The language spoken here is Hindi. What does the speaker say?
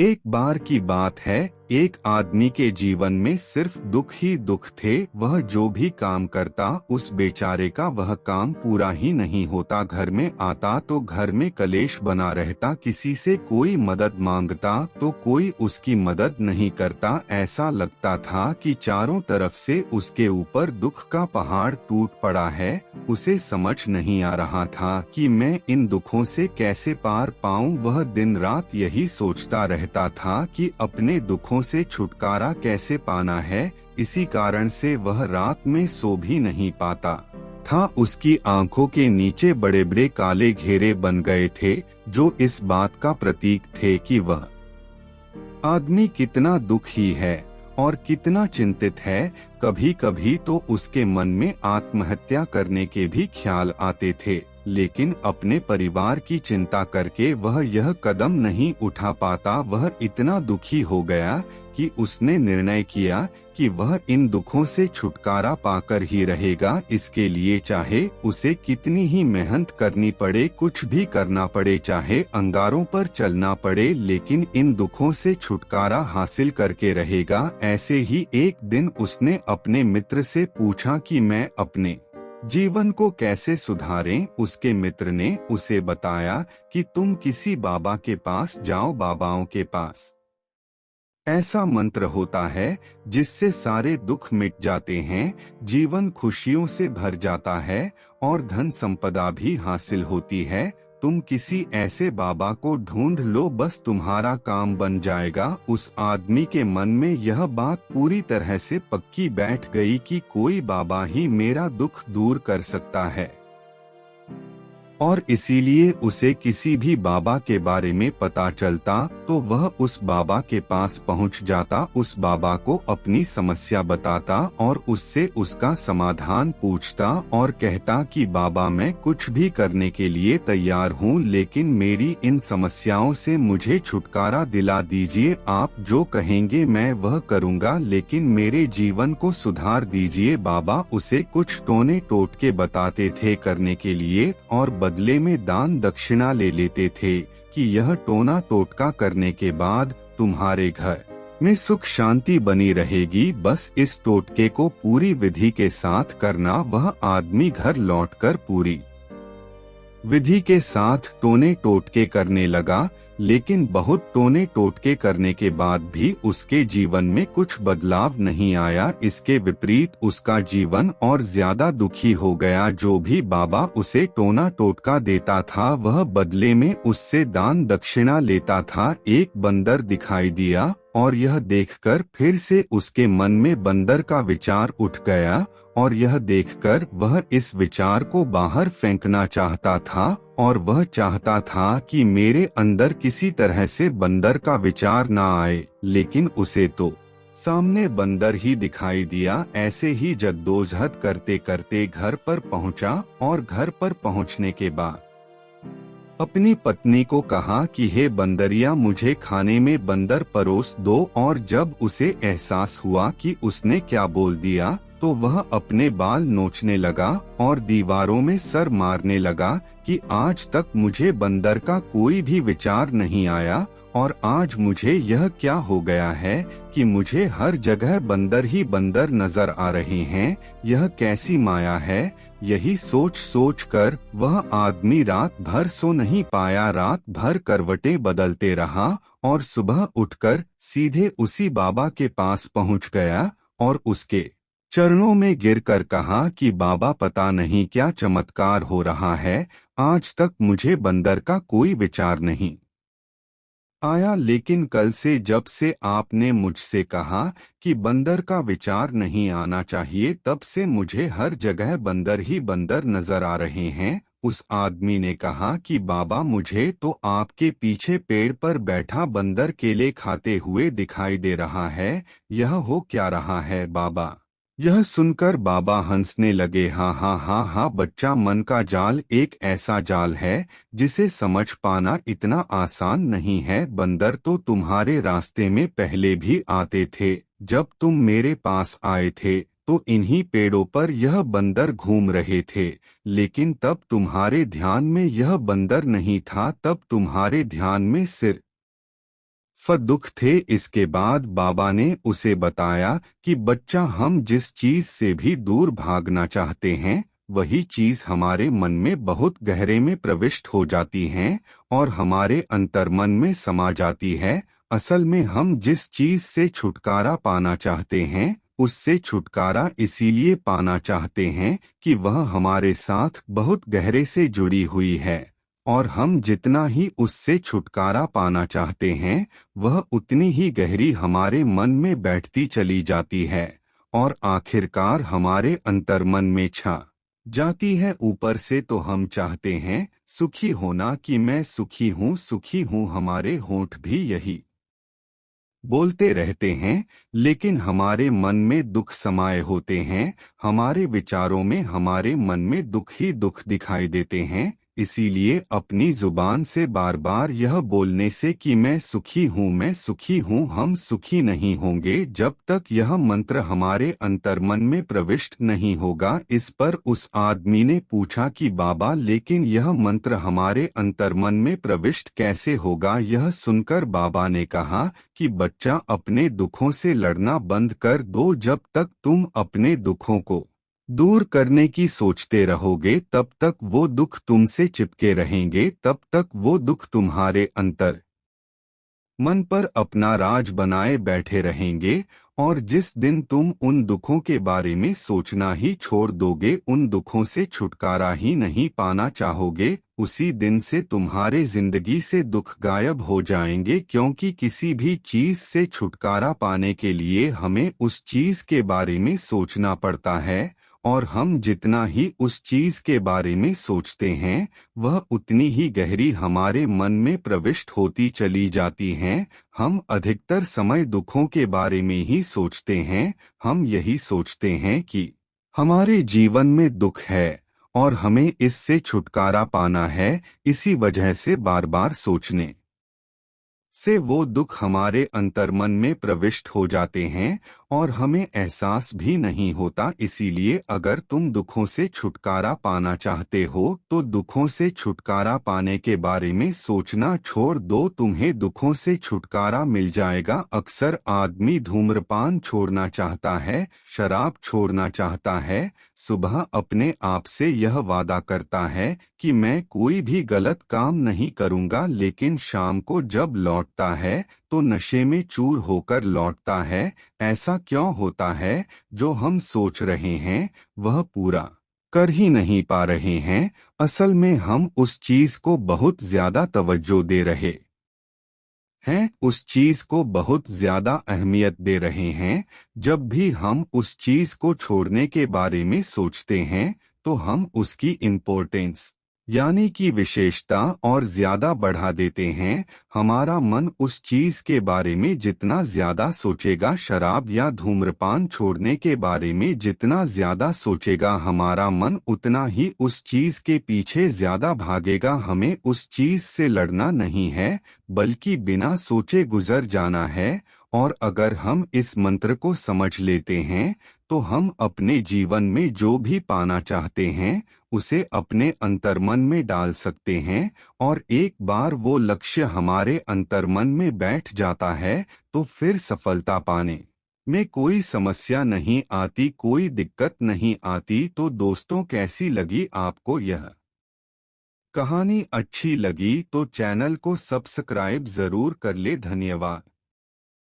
एक बार की बात है, एक आदमी के जीवन में सिर्फ दुख ही दुख थे। वह जो भी काम करता उस बेचारे का वह काम पूरा ही नहीं होता। घर में आता तो घर में कलेश बना रहता। किसी से कोई मदद मांगता तो कोई उसकी मदद नहीं करता। ऐसा लगता था कि चारों तरफ से उसके ऊपर दुख का पहाड़ टूट पड़ा है। उसे समझ नहीं आ रहा था कि मैं इन दुखों से कैसे पार पाऊं। वह दिन रात यही सोचता रहता था कि अपने दुखों से छुटकारा कैसे पाना है। इसी कारण से वह रात में सो भी नहीं पाता था। उसकी आंखों के नीचे बड़े बड़े काले घेरे बन गए थे, जो इस बात का प्रतीक थे कि वह आदमी कितना दुखी है और कितना चिंतित है। कभी कभी तो उसके मन में आत्महत्या करने के भी ख्याल आते थे, लेकिन अपने परिवार की चिंता करके वह यह कदम नहीं उठा पाता। वह इतना दुखी हो गया कि उसने निर्णय किया कि वह इन दुखों से छुटकारा पाकर ही रहेगा। इसके लिए चाहे उसे कितनी ही मेहनत करनी पड़े, कुछ भी करना पड़े, चाहे अंगारों पर चलना पड़े, लेकिन इन दुखों से छुटकारा हासिल करके रहेगा। ऐसे ही एक दिन उसने अपने मित्र से पूछा कि मैं अपने जीवन को कैसे सुधारें। उसके मित्र ने उसे बताया कि तुम किसी बाबा के पास जाओ। बाबाओं के पास ऐसा मंत्र होता है जिससे सारे दुख मिट जाते हैं, जीवन खुशियों से भर जाता है और धन संपदा भी हासिल होती है। तुम किसी ऐसे बाबा को ढूंढ लो, बस तुम्हारा काम बन जाएगा। उस आदमी के मन में यह बात पूरी तरह से पक्की बैठ गई कि कोई बाबा ही मेरा दुख दूर कर सकता है, और इसीलिए उसे किसी भी बाबा के बारे में पता चलता तो वह उस बाबा के पास पहुंच जाता, उस बाबा को अपनी समस्या बताता और उससे उसका समाधान पूछता और कहता कि बाबा मैं कुछ भी करने के लिए तैयार हूं, लेकिन मेरी इन समस्याओं से मुझे छुटकारा दिला दीजिए। आप जो कहेंगे मैं वह करूंगा, लेकिन मेरे जीवन को सुधार दीजिए। बाबा उसे कुछ टोने टोटके बताते थे करने के लिए और बदले में दान दक्षिणा ले लेते थे कि यह टोना टोटका करने के बाद तुम्हारे घर में सुख शांति बनी रहेगी। बस इस टोटके को पूरी विधि के साथ करना। वह आदमी घर लौटकर पूरी विधि के साथ टोने टोटके करने लगा, लेकिन बहुत टोने टोटके करने के बाद भी उसके जीवन में कुछ बदलाव नहीं आया। इसके विपरीत उसका जीवन और ज्यादा दुखी हो गया। जो भी बाबा उसे टोना टोटका देता था वह बदले में उससे दान दक्षिणा लेता था। एक बंदर दिखाई दिया और यह देखकर फिर से उसके मन में बंदर का विचार उठ गया और यह देखकर वह इस विचार को बाहर फेंकना चाहता था और वह चाहता था कि मेरे अंदर किसी तरह से बंदर का विचार ना आए, लेकिन उसे तो सामने बंदर ही दिखाई दिया। ऐसे ही जद्दोजहद करते करते घर पर पहुंचा और घर पर पहुंचने के बाद अपनी पत्नी को कहा कि हे बंदरिया मुझे खाने में बंदर परोस दो। और जब उसे एहसास हुआ कि उसने क्या बोल दिया तो वह अपने बाल नोचने लगा और दीवारों में सर मारने लगा कि आज तक मुझे बंदर का कोई भी विचार नहीं आया और आज मुझे यह क्या हो गया है कि मुझे हर जगह बंदर ही बंदर नजर आ रहे हैं। यह कैसी माया है। यही सोच सोच कर वह आदमी रात भर सो नहीं पाया। रात भर करवटें बदलते रहा और सुबह उठकर सीधे उसी बाबा के पास पहुंच गया और उसके चरणों में गिरकर कहा कि बाबा पता नहीं क्या चमत्कार हो रहा है, आज तक मुझे बंदर का कोई विचार नहीं आया, लेकिन कल से जब से आपने मुझसे कहा कि बंदर का विचार नहीं आना चाहिए, तब से मुझे हर जगह बंदर ही बंदर नजर आ रहे हैं। उस आदमी ने कहा कि बाबा मुझे तो आपके पीछे पेड़ पर बैठा बंदर केले खाते हुए दिखाई दे रहा है, यह हो क्या रहा है बाबा। यह सुनकर बाबा हंसने लगे। हाँ हाँ हाँ हाँ बच्चा, मन का जाल एक ऐसा जाल है जिसे समझ पाना इतना आसान नहीं है। बंदर तो तुम्हारे रास्ते में पहले भी आते थे। जब तुम मेरे पास आए थे तो इन्हीं पेड़ों पर यह बंदर घूम रहे थे, लेकिन तब तुम्हारे ध्यान में यह बंदर नहीं था। तब तुम्हारे ध्यान में सिर्फ दुख थे। इसके बाद बाबा ने उसे बताया कि बच्चा, हम जिस चीज से भी दूर भागना चाहते हैं वही चीज हमारे मन में बहुत गहरे में प्रविष्ट हो जाती है और हमारे अंतर्मन में समा जाती है। असल में हम जिस चीज से छुटकारा पाना चाहते हैं उससे छुटकारा इसीलिए पाना चाहते हैं कि वह हमारे साथ बहुत गहरे से जुड़ी हुई है, और हम जितना ही उससे छुटकारा पाना चाहते हैं वह उतनी ही गहरी हमारे मन में बैठती चली जाती है और आखिरकार हमारे अंतर्मन में छा जाती है। ऊपर से तो हम चाहते हैं सुखी होना कि मैं सुखी हूँ, हमारे होंठ भी यही बोलते रहते हैं, लेकिन हमारे मन में दुख समाये होते हैं। हमारे विचारों में, हमारे मन में दुख ही दुख दिखाई देते हैं। इसीलिए अपनी जुबान से बार बार यह बोलने से कि मैं सुखी हूँ, हम सुखी नहीं होंगे जब तक यह मंत्र हमारे अंतर्मन में प्रविष्ट नहीं होगा। इस पर उस आदमी ने पूछा कि बाबा, लेकिन यह मंत्र हमारे अंतर्मन में प्रविष्ट कैसे होगा? यह सुनकर बाबा ने कहा कि बच्चा, अपने दुखों से लड़ना बंद कर दो। जब तक तुम अपने दुखों को दूर करने की सोचते रहोगे तब तक वो दुख तुमसे चिपके रहेंगे, तब तक वो दुख तुम्हारे अंतर मन पर अपना राज बनाए बैठे रहेंगे। और जिस दिन तुम उन दुखों के बारे में सोचना ही छोड़ दोगे, उन दुखों से छुटकारा ही नहीं पाना चाहोगे, उसी दिन से तुम्हारे जिंदगी से दुख गायब हो जाएंगे। क्योंकि किसी भी चीज से छुटकारा पाने के लिए हमें उस चीज के बारे में सोचना पड़ता है, और हम जितना ही उस चीज के बारे में सोचते हैं वह उतनी ही गहरी हमारे मन में प्रविष्ट होती चली जाती हैं। हम अधिकतर समय दुखों के बारे में ही सोचते हैं। हम यही सोचते हैं कि हमारे जीवन में दुख है और हमें इससे छुटकारा पाना है। इसी वजह से बार बार सोचने से वो दुख हमारे अंतर्मन में प्रविष्ट हो जाते हैं और हमें एहसास भी नहीं होता। इसीलिए अगर तुम दुखों से छुटकारा पाना चाहते हो तो दुखों से छुटकारा पाने के बारे में सोचना छोड़ दो, तुम्हें दुखों से छुटकारा मिल जाएगा। अक्सर आदमी धूम्रपान छोड़ना चाहता है, शराब छोड़ना चाहता है, सुबह अपने आप से यह वादा करता है कि मैं कोई भी गलत काम नहीं करूंगा, लेकिन शाम को जब लौटता है तो नशे में चूर होकर लौटता है। ऐसा क्यों होता है? जो हम सोच रहे हैं वह पूरा कर ही नहीं पा रहे हैं। असल में हम उस चीज को बहुत ज्यादा तवज्जो दे रहे हैं, उस चीज को बहुत ज्यादा अहमियत दे रहे हैं। जब भी हम उस चीज को छोड़ने के बारे में सोचते हैं तो हम उसकी इम्पोर्टेंस यानी कि विशेषता और ज्यादा बढ़ा देते हैं। हमारा मन उस चीज के बारे में जितना ज्यादा सोचेगा, शराब या धूम्रपान छोड़ने के बारे में जितना ज्यादा सोचेगा, हमारा मन उतना ही उस चीज के पीछे ज्यादा भागेगा। हमें उस चीज से लड़ना नहीं है बल्कि बिना सोचे गुजर जाना है। और अगर हम इस मंत्र को समझ लेते हैं तो हम अपने जीवन में जो भी पाना चाहते हैं उसे अपने अंतर्मन में डाल सकते हैं, और एक बार वो लक्ष्य हमारे अंतर्मन में बैठ जाता है तो फिर सफलता पाने में कोई समस्या नहीं आती, कोई दिक्कत नहीं आती। तो दोस्तों, कैसी लगी आपको यह कहानी? अच्छी लगी तो चैनल को सब्सक्राइब जरूर कर ले। धन्यवाद।